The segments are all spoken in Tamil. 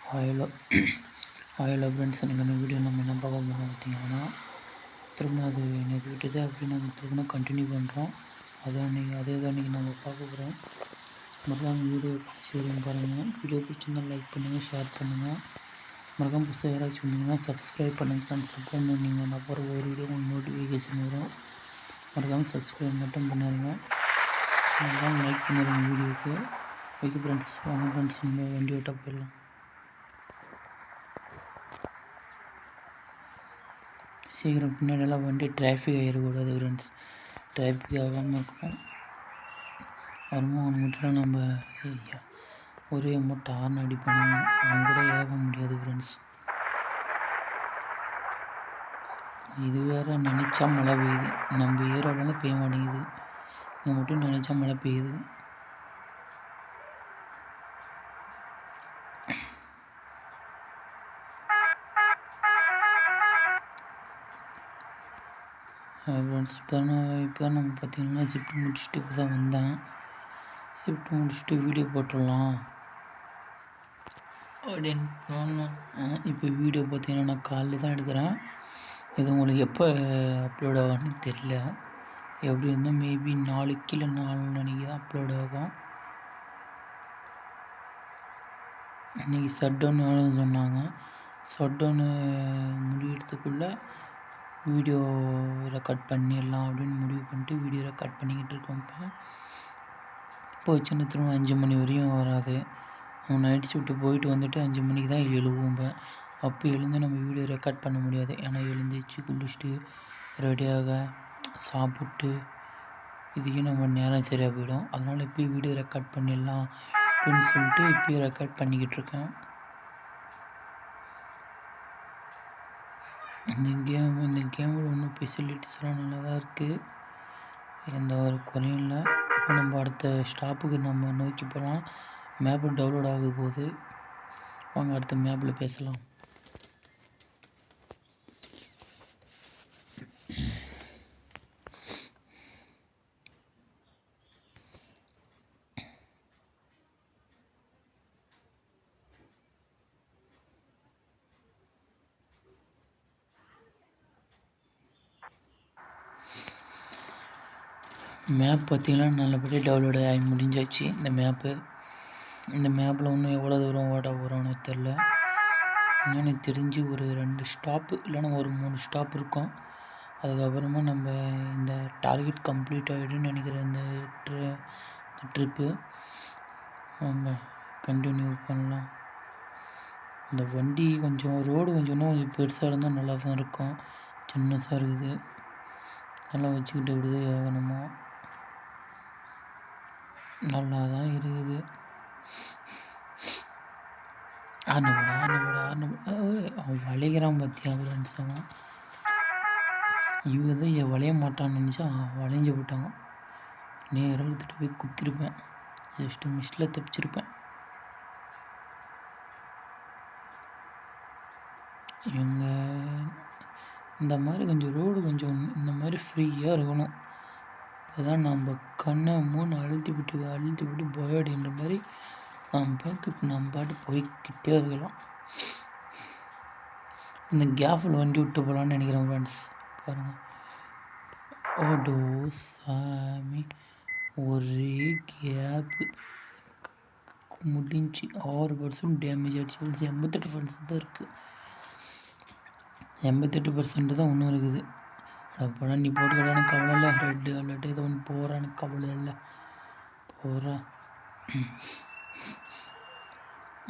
ஹலோ ஹலோ ஃப்ரெண்ட்ஸ், எனக்கு வீடியோ நம்ம என்ன பார்க்க போகிறோம் பார்த்தீங்கன்னா, திரும்ப அது நேற்று விட்டது அப்படி நம்ம திரும்ப கண்டினியூ பண்ணுறோம். அதே தான் இன்றைக்கி நம்ம பார்க்க போகிறோம். மறக்காம வீடியோ கடைசி வரையும் பாருங்கள். வீடியோ பிடிச்சிருந்தால் லைக் பண்ணுங்கள், ஷேர் பண்ணுங்கள். மறக்காம புதுசாக யாராச்சும் வந்தீங்கன்னா சப்ஸ்கிரைப் பண்ணுங்கள் ஃப்ரெண்ட்ஸ். அப்போ நீங்கள் நான் போகிற ஒரு வீடியோ உங்களுக்கு நோட்டிஃபிகேஷன் வரும். மறக்காமல் சப்ஸ்கிரைப் மட்டும் பண்ணிடுங்க. மறக்காமல் லைக் பண்ணிடுங்க வீடியோவுக்கு. ஓகே ஃப்ரெண்ட்ஸ், வாங்க ஃப்ரெண்ட்ஸ், நம்ம வண்டி ஓட்ட போயிடலாம். சீக்கிரம் பின்னாடியெல்லாம் வண்டி டிராஃபிக் ஆகிடக்கூடாது ஃப்ரெண்ட்ஸ். டிராஃபிக் ஆகாமல் இருக்கணும். வருமானம் மட்டும் நம்ம ஒரே மூட்டை ஹார்ன் அடிப்போம், அவங்க கூட ஏக முடியாது ஃப்ரெண்ட்ஸ். இது வேறு நினச்சா மழை பெய்யுது. நம்ம ஏரியாவிலாம் பெய்ய மாட்டேங்குது, இங்கே மட்டும் நினச்சா மழை பெய்யுது. ஃப்ரெண்ட்ஸ், இப்போ தான் நம்ம பார்த்திங்கன்னா ஷிஃப்ட் முடிச்சுட்டு இப்போ தான் வந்தேன். ஷிஃப்ட் முடிச்சுட்டு வீடியோ போட்டுடலாம் அப்படின்னு போனோம். இப்போ வீடியோ பார்த்திங்கன்னா நான் காலையில் தான் எடுக்கிறேன். இது உங்களுக்கு எப்போ அப்லோட் ஆகும்னு தெரியல. எப்படி இருந்தால் மேபி நாளைக்கு இல்லை 4 மணிக்கு தான் அப்லோட் ஆகும். இன்றைக்கி ஷட் டவுன் சொன்னாங்க. ஷட் டவுனு முடியறதுக்குள்ளே வீடியோ ரெக்கார்ட் பண்ணிடலாம் அப்படின்னு முடிவு பண்ணிட்டு வீடியோ ரெக்கார்ட் பண்ணிக்கிட்டு இருக்கோம். இப்போ சின்ன திரும்ப 5 மணி வரையும் வராது. நைட் ஷிஃப்ட்டு போயிட்டு வந்துட்டு 5 மணிக்கு தான் எழுவும்பேன். அப்போ எழுந்து நம்ம வீடியோ ரெக்கார்ட் பண்ண முடியாது. ஏன்னா எழுந்திரிச்சு குளிச்சுட்டு ரெடியாக சாப்பிட்டு இதுக்கே நம்ம நேரம் சரியாக போயிடும். அதனால் இப்போயும் வீடியோ ரெக்கார்ட் பண்ணிடலாம் அப்படின்னு சொல்லிட்டு இப்போயும் ரெக்கார்ட் பண்ணிக்கிட்டு இருக்கேன். இந்த கேமோட ஒன்றும் ஃபெசிலிட்டிஸ்லாம் நல்லா தான் இருக்குது, எந்த ஒரு குறையும் இல்லை. இப்போ நம்ம அடுத்த ஸ்டாப்புக்கு நம்ம நோக்கி போகலாம். மேப்பு டவுன்லோட் ஆக போகுது. வாங்க அடுத்த மேப்பில் பேசலாம். மேப் பார்த்திங்கன்னா நல்லபடியாக டவுன்லோடு ஆகி முடிஞ்சாச்சு. இந்த மேப்பில் இன்னும் எவ்வளோ தூரம் ஓட போகிறோன்னு தெரில. எனக்கு தெரிஞ்சு ஒரு 2 ஸ்டாப்பு இல்லைன்னா ஒரு 3 ஸ்டாப் இருக்கும். அதுக்கப்புறமா நம்ம இந்த டார்கெட் கம்ப்ளீட் ஆகிடுன்னு நினைக்கிறேன். இந்த ட்ரிப்பு நம்ம கண்டினியூ பண்ணலாம். இந்த வண்டி ரோடு கொஞ்சம் பெருசாக இருந்தால் நல்லா தான் இருக்கும். சின்னதாக இருக்குது, நல்லா வச்சுக்கிட்டு விடுது ஆகணுமா. நல்லா தான் இருக்குது. அவன் வளைகிறான் பார்த்தியா ஃப்ரெண்ட்ஸ். இவன் தான் வளைய மாட்டான்னு நினச்சா வளைஞ்சு விட்டான். நேராக எடுத்துகிட்டு போய் குத்திருப்பேன். ஜஸ்ட்டு மிஸ்டில் தப்பிச்சிருப்பேன். இந்த மாதிரி ரோடு இந்த மாதிரி ஃப்ரீயாக இருக்கணும். அப்போ தான் நம்ம கண்ணை அழுத்தி விட்டு போயாடின்ற மாதிரி நம்ம பாட்டு போய்கிட்டே இருக்கலாம். இந்த கேஃபில் வண்டி விட்டு போகலான்னு நினைக்கிறேன் ஃப்ரெண்ட்ஸ். பாருங்கள், ஓடோ சாமி, ஒரே கேப்பு முடிஞ்சு 6% டேமேஜ் ஆகிடுச்சு. 88% தான் இருக்குது. 88% தான் ஒன்றும் இருக்குது. அப்போலாம் நீ போட்டுக்கடான்னு கவலை இல்லை. ரெட்டு அலர்ட்டு ஏதோ ஒன்று போகிறான்னு கவலை இல்லை. போகிறேன்.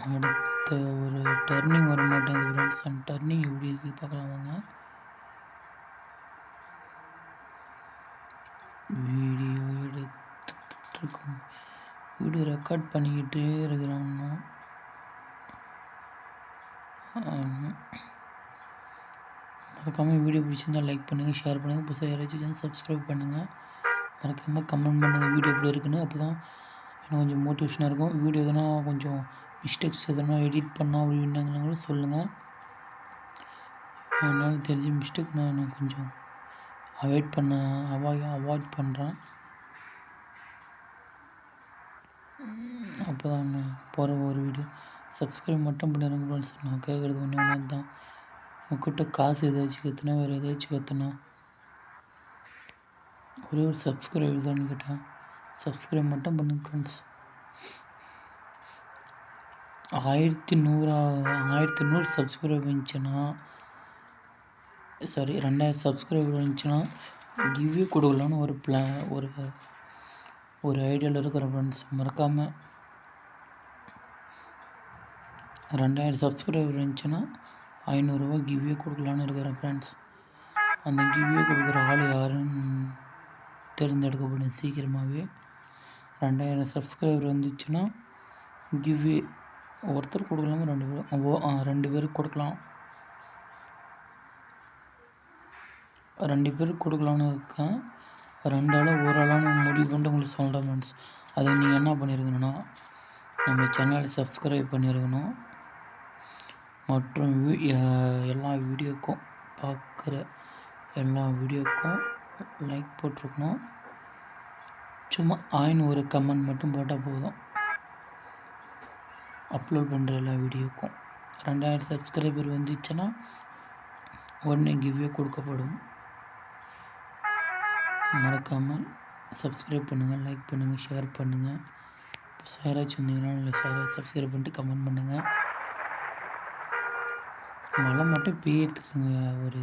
அடுத்த ஒரு டர்னிங் வர மாட்டேங்குது ஃப்ரெண்ட்ஸ். அந்த டர்னிங் எப்படி இருக்குது பார்க்கலாம் வாங்க. வீடியோ எடுத்துக்கிட்டு இருக்கோம், வீடியோ ரெக்கார்ட் பண்ணிக்கிட்டே இருக்கிறோம்னா. மறக்காமல் வீடியோ பிடிச்சிருந்தால் லைக் பண்ணுங்கள், ஷேர் பண்ணுங்கள். புதுசாக யாராச்சும் சப்ஸ்கிரைப் பண்ணுங்கள். மறக்காமல் கமெண்ட் பண்ணுங்கள் வீடியோ எப்படி இருக்குன்னு. அப்போ தான் எனக்கு கொஞ்சம் மோட்டிவேஷனாக இருக்கும். வீடியோ எதனா கொஞ்சம் மிஸ்டேக்ஸ் எதனா எடிட் பண்ணால் அப்படின்னாங்கன்னா கூட சொல்லுங்கள். என்னால் தெரிஞ்ச மிஸ்டேக் நான் கொஞ்சம் அவாய்ட் பண்ணுறேன். அப்போ தான் நான் போகிற ஒரு வீடியோ சப்ஸ்கிரைப் மட்டும் பண்ணிடுங்க ஃப்ரெண்ட்ஸ். நான் கேட்குறது ஒன்றே ஒன்று தான். உங்கள்கிட்ட காசு ஏதாச்சும் கற்றுனா வேறு ஏதாச்சும் கற்றுனா ஒரே ஒரு சப்ஸ்கிரைப் தான் கேட்டேன். சப்ஸ்கிரைப் மட்டும் பண்ணுங்க ஃப்ரெண்ட்ஸ். 1100 சப்ஸ்கிரைப் இருந்துச்சுன்னா, சாரி 2000 சப்ஸ்கிரைபர் இருந்துச்சுன்னா கிவ்வே கொடுக்கலான்னு ஒரு ஐடியாவில் இருக்கிற ஃப்ரெண்ட்ஸ். மறக்காமல் 2000 சப்ஸ்கிரைபர் இருந்துச்சுன்னா 500 ரூபா கிவ்வே கொடுக்கலான்னு இருக்கிறேன் ஃப்ரெண்ட்ஸ். அந்த கிவ்வே கொடுக்குற ஆள் யாருன்னு தேர்ந்தெடுக்கப்படும் சீக்கிரமாகவே. 2000 சப்ஸ்கிரைபர் வந்துச்சுன்னா கிவ்வே ஒருத்தர் கொடுக்கலாமா 2 பேருக்கு கொடுக்கலாம். 2 பேருக்கு கொடுக்கலான்னு இருக்கேன். 2 ஆளோ ஒரு ஆளான்னு முடிவு பண்ணிட்டு உங்களுக்கு சொல்கிறேன் ஃப்ரெண்ட்ஸ். அதை நீங்கள் என்ன பண்ணியிருக்கணும்னா, நம்ம சேனலை சப்ஸ்கிரைப் பண்ணியிருக்கணும். மற்றும் எல்லா வீடியோக்கும் பார்க்குற எல்லா வீடியோக்கும் லைக் போட்டிருக்கணும். சும்மா ஒரு கமெண்ட் மட்டும் போட்டால் போதும். அப்லோட் பண்ணுற எல்லா வீடியோக்கும் 2000 சப்ஸ்கிரைபர் வந்துச்சுன்னா உடனே கிவ்வே கொடுக்கப்படும். மறக்காமல் சப்ஸ்கிரைப் பண்ணுங்கள், லைக் பண்ணுங்கள், ஷேர் பண்ணுங்கள். யாராச்சும் வந்தீங்கன்னா இல்லை சப்ஸ்கிரைப் பண்ணிட்டு கமெண்ட் பண்ணுங்கள். மழை மட்டும் பெய்யறதுக்குங்க ஒரு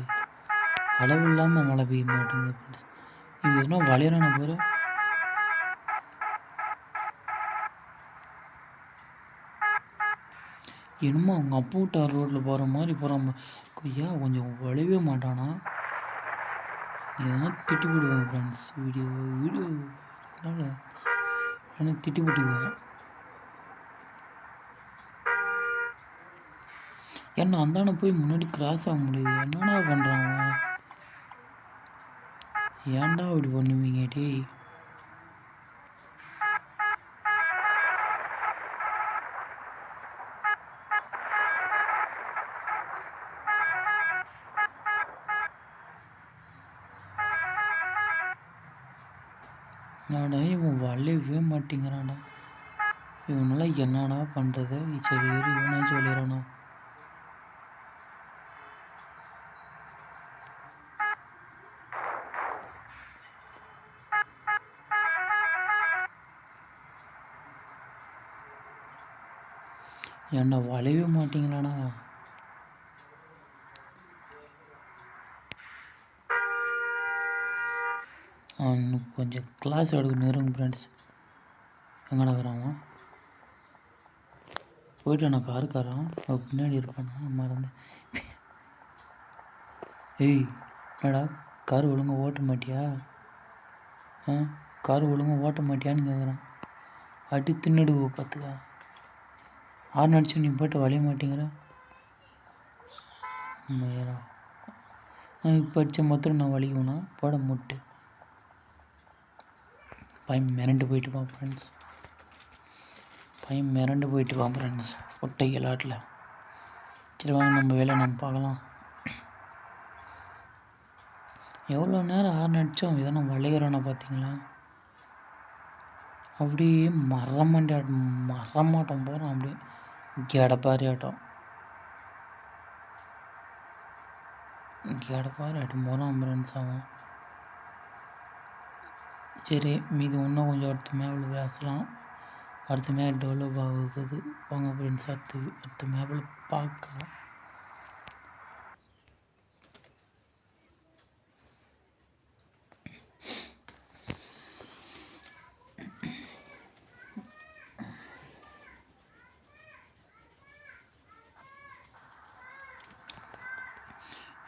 அளவு இல்லாமல் மழை பெய்ய மாட்டேங்குது ஃப்ரெண்ட்ஸ். இது எதுனா வளையறான பேர் என்னமோ அவங்க அப்பா விட்டார் ரோட்டில் போகிற மாதிரி போகிறான். ஏன் கொஞ்சம் வளையவே மாட்டானா? இதெல்லாம் திட்டி போடுவேன் ஃப்ரெண்ட்ஸ். வீடியோ ஆனால் திட்டி போட்டுக்குவேன். ஏன்னா அந்தான போய் முன்னாடி கிராஸ் ஆக முடியுது. என்னடா பண்ணுறான்? ஏன்டா அப்படி பண்ணுவீங்க டேய்? இவன் வளையவே மாட்டேங்கிறான்டா. இவனெல்லாம் என்னடா பண்ணுறது? சரி இவனாச்சும் வளையிறானா? ஏன்டா வளையவே மாட்டேங்கிறானா? அவனுக்கு கொஞ்சம் கிளாஸ் எடுக்க நேருங்க ஃப்ரெண்ட்ஸ். எங்கடா வரான்? போயிட்டு நான் காருக்காரான் பின்னாடி இருப்பானா? மறந்தேன். ஏய் என்னடா கார் ஒழுங்காக ஓட்ட மாட்டியா? கார் ஒழுங்காக ஓட்ட மாட்டியான்னு கேட்குறான். அடி தின்னுடுவோ பார்த்துக்க. ஆறு அடிச்சு நீ போய்ட்டு வளைய மாட்டேங்கிற. உண்மையா இப்போ அடித்த மொத்தம் நான் வலிக்குவேனா? போட முட்டு பையன் மிரண்டு போயிட்டுப்பான் ஃப்ரெண்ட்ஸ். ஒட்டை விளாட்டில். சரி வாங்க நம்ம வேலை நம்ம பார்க்கலாம். எவ்வளோ நேரம் ஆறு அடித்தோம் இதெல்லாம் நம்ம வளைகிறானா பார்த்தீங்களா? அப்படியே மரமாட்டம் போகிறான். அப்படியே கேடப்பாரி ஆட்டம் போகிறான் ஃப்ரெண்ட்ஸ் அவன். சரி மீது இன்னும் கொஞ்சம் அடுத்த மேப்பில் பேசலாம். அடுத்த மேப் டெவலப் ஆகுது. வாங்க ஃப்ரெண்ட்ஸ் அடுத்த மேப்பில் பார்க்கலாம்.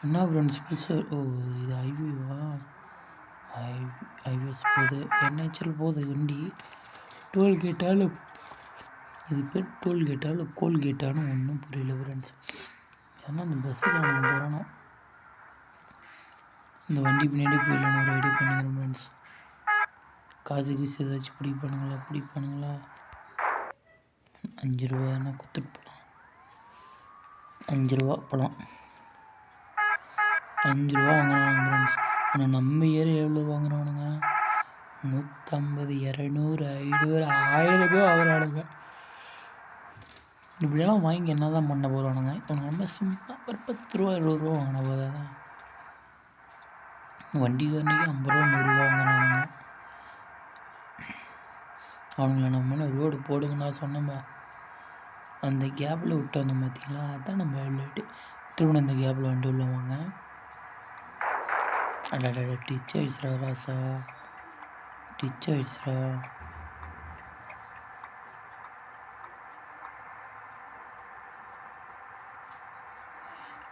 என்ன ஃப்ரெண்ட்ஸ் புதுசாக இது ஹைவேவா? ஹைவேஸ் போகுது. என்ஹெச்எல் போகுது வண்டி. டோல்கேட்டாலும் இது பேர் டோல்கேட்டாலும் கோல்கேட்டானு ஒன்றும் புரியல ஃப்ரெண்ட்ஸ். ஏன்னா அந்த பஸ்ஸுக்கு நான் போகிறானோ இந்த வண்டி பின்னாடி போயிடலான்னு ஒரு ஐடியா பண்ணிக்கிறேன் ஃப்ரெண்ட்ஸ். காசு கீசு ஏதாச்சும் பிடிப்பானுங்களா? 5 ரூபா தானே கொடுத்துட்டு போகலாம். 5 ரூபா போகலாம். 5 ரூபா வாங்குறானுங்க ஃப்ரெண்ட்ஸ். ஆனால் நம்ம ஏரியா எவ்வளோ வாங்குறானுங்க? 150, 200, 500, 1000 ரூபாய் வாங்குறானுங்க. இப்படியெல்லாம் வாங்கி என்ன தான் பண்ண போகிறானுங்க? இவனுங்க ரொம்ப சிம்பிளாக ஒரு 10 ரூபா 20 ரூபா வாங்கின போதா தான் வண்டிக்காரனுக்கு 50 ரூபா 100 ரூபா வாங்குறானுங்க. அவனுங்களை நம்ம ரோடு போடுங்கண்ணா சொன்னோம்பா, அந்த கேப்பில் விட்டு வந்தோம் பார்த்தீங்களா, அதான் நம்ம ஹைலைட்டு. திரும்ப இந்த கேப்பில் வண்டி உள்ள வாங்க. அடடா டிச் ஆயிடுச்சுரா ராசா, டிச் ஆயிடுச்சுரா.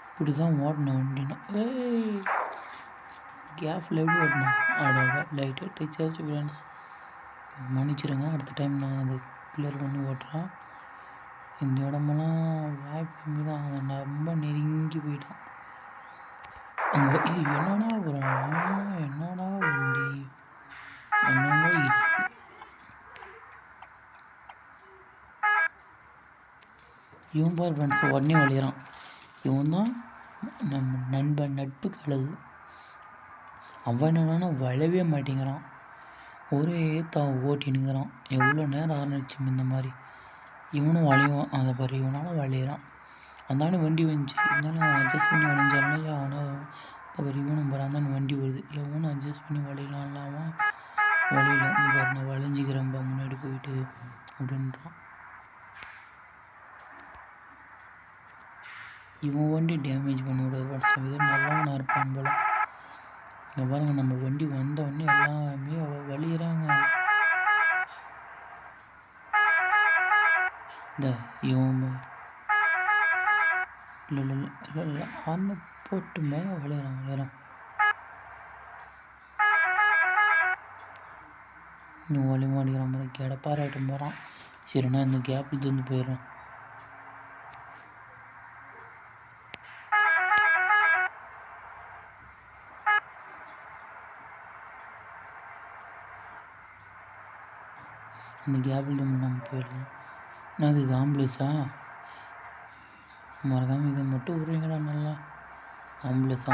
இப்படி தான் ஓடணும் வண்டினா. கேப்பில் எப்படி ஓடணும்? அடடா லைட்டாக டிச் ஆச்சு ஃப்ரெண்ட்ஸ், மன்னிச்சிடுங்க. அடுத்த டைம் நான் அதை கிளியர் பண்ணி ஓட்டுறேன். இந்த இடமெல்லாம் வாய்ப்பு கம்மி தான். அவன் ரொம்ப நெருங்கி போயிட்டான். அங்கே என்னடா வரான், என்னடா வண்டி அங்கங்கே இருக்குது. இவன் பார் ஃப்ரெண்ட்ஸ் உடனே வழியிறான். இவன் தான் நம்ம நண்பன், நட்புக்கு அழகு. அவன் என்னன்னா வளவே மாட்டேங்கிறான், ஒரே ஓட்டினுங்கிறான். எவ்வளோ நேரம் ஆரம்பிச்சு இந்த மாதிரி. இவனும் வளைவான், அதை பாரு இவனாலும் வளையிறான். அந்தானே வண்டி வந்துச்சு, இருந்தாலும் அவன் அட்ஜஸ்ட் பண்ணி வளைஞ்சாலும் அவனும் பாரு இவனும் பாரு அந்தானே வண்டி வருது. எவனும் அட்ஜஸ்ட் பண்ணி வளையலாம் இல்லாமல் வழியில் இந்த பாரு நான் வளைஞ்சிக்கிறேன்பா முன்னாடி போயிட்டு அப்படின்றான். இவன் வண்டி டேமேஜ் பண்ண விடாது வாட்ஸ்அப், ஏதோ நல்லவனாக இருப்பான் போல. இங்கே பாருங்கள், நம்ம வண்டி வந்தவொடனே எல்லாமே வழியிறாங்க. இந்த இவன் இல்லை ஆர்னு போட்டுமே விளையாடுறான். இன்னும் வழி மாடிக்கிற மாதிரி கிடப்பாராட்டம் போகிறான். சரிண்ணா இந்த கேப்பில் தந்து போயிடுறான். அந்த கேப்பில் நம்ம போயிடலாம். நான் இது ஆம்புலன்ஸா? மறக்காமல் இதை மட்டும் விடுறீங்களா? நல்லா ஆம்புலன்ஸா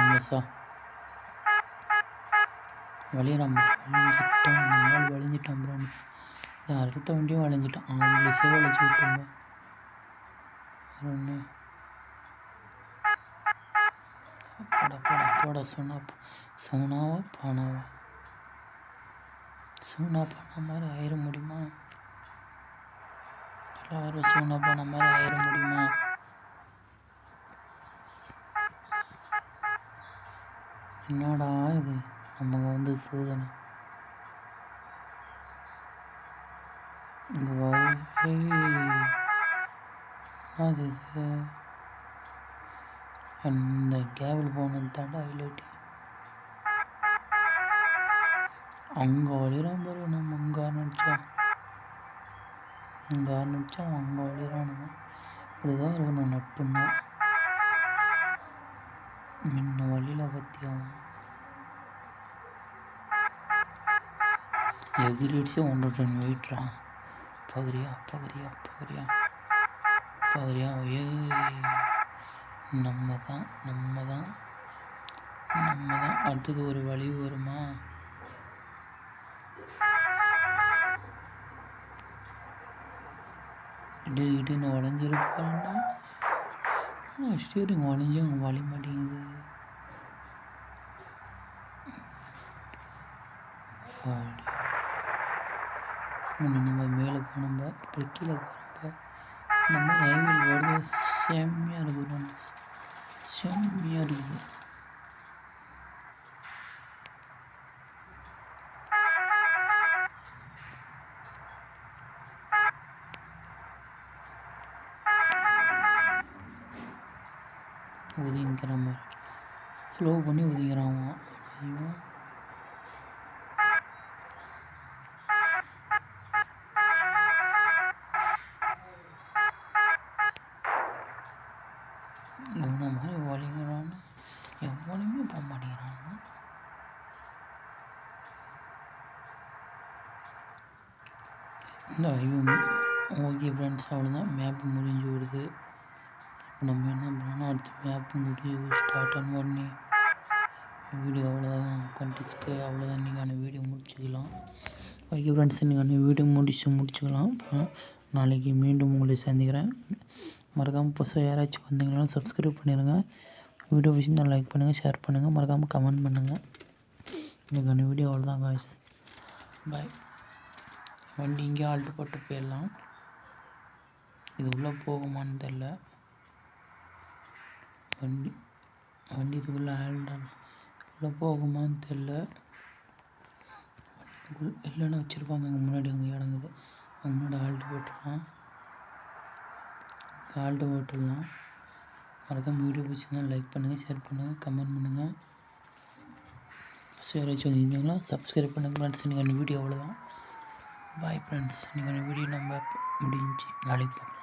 வழியிறான், வளைஞ்சிட்டான். இந்த மாதிரி வளைஞ்சிட்டான் ஃப்ரெண்ட்ஸ். இது அடுத்த வண்டியும் வளைஞ்சிட்டான். ஆம்புலன்ஸே வளைச்சி விட்டோம்பா. ஒன்று போட சோனாவா பானாவா? சோனா பானா மாதிரி ஆயிட முடியுமா? எல்லாரும் சோனா பானா மாதிரி ஆயிட முடியுமா? என்னடா இது, நமக்கு வந்து சோதனை. இங்கே அது அந்த கேபிள் போனது தாண்டா ஹைலைட்டு. அங்கே வழியிறான் பாரு. நம்ம இங்கே ஆரம்பிச்சா அவன் அங்கே வழியிறானுங்க. இப்படிதான் இருக்கணும் நட்புன்னா. முன்ன வழியில் பற்றி அவன் எகிரிடிச்சு 1 டன் வெயிட்றான். பகுறியா நம்ம தான் அடுத்தது ஒரு வழி வருமா? இட்டு வளைஞ்சிருப்பான்டா. ஸ்டீரிங் வளைஞ்சி அவங்க வழி மாட்டேங்குது. நம்ம மேலே போனோம்பா, இப்படி கீழே போகிறோம்பா. இந்த மாதிரி ஹைவேல் போகிறது செம்மையாக இருக்குது. ஒதுங்கிக்கிற மாதிரி ஸ்லோ பண்ணி ஒதுங்கிறான். ஐயோ இவனை மாதிரி வலிங்கிறான்னு எவ்வளவுமே போக மாட்டேங்கிறான். இந்த ஓகே ஃப்ரெண்ட்ஸ், அவ்வளோதான். மேப்பு முடிஞ்சு விடுது. இப்போ நம்ம என்ன பண்ணோம்னா அடுத்து மேப்பு முடிஞ்சு ஸ்டார்ட் பண்ணி வீடியோ அவ்வளோதான். கண்டிஸ்க்கு அவ்வளோதான். இன்றைக்கான வீடியோ முடிச்சுக்கலாம். ஓகே ஃப்ரெண்ட்ஸ், இன்றைக்கான வீடியோ முடிச்சுக்கலாம். நாளைக்கு மீண்டும் உங்களை சந்திக்கிறேன். மறக்காமல் புதுசாக யாராச்சும் வந்தீங்கன்னா சப்ஸ்கிரைப் பண்ணிடுங்க. வீடியோ பிடிச்சிருந்தா லைக் பண்ணுங்கள், ஷேர் பண்ணுங்கள், மறக்காமல் கமெண்ட் பண்ணுங்கள். இன்றைக்கான வீடியோ அவ்வளோதான் காய்ஸ். பாய். வண்டி இங்கே ஆல்ட்டு போட்டு போயிடலாம். இது உள்ளே போகுமான்னு தெரில. வண்டி இதுக்குள்ளே உள்ளே போகுமான்னு தெரில. இதுக்குள்ளே இல்லைன்னா வச்சுருப்பாங்க. அங்கே முன்னாடி அங்கே இடங்குது. அங்கே முன்னாடி ஆல்ட்டு போட்டுடலாம். மறக்காம வீடியோ பிடிச்சிங்கன்னா லைக் பண்ணுங்கள், ஷேர் பண்ணுங்கள், கமெண்ட் பண்ணுங்கள். யாராச்சும் வந்திருந்தீங்கன்னா சப்ஸ்கிரைப் பண்ணுங்கள் ஃப்ரெண்ட்ஸ். இன்றைக்கான வீடியோ அவ்வளோதான். Bye friends. இன்றைக்கான வீடியோ நம்ம முடிஞ்சு நாளைக்கு பார்க்கலாம்.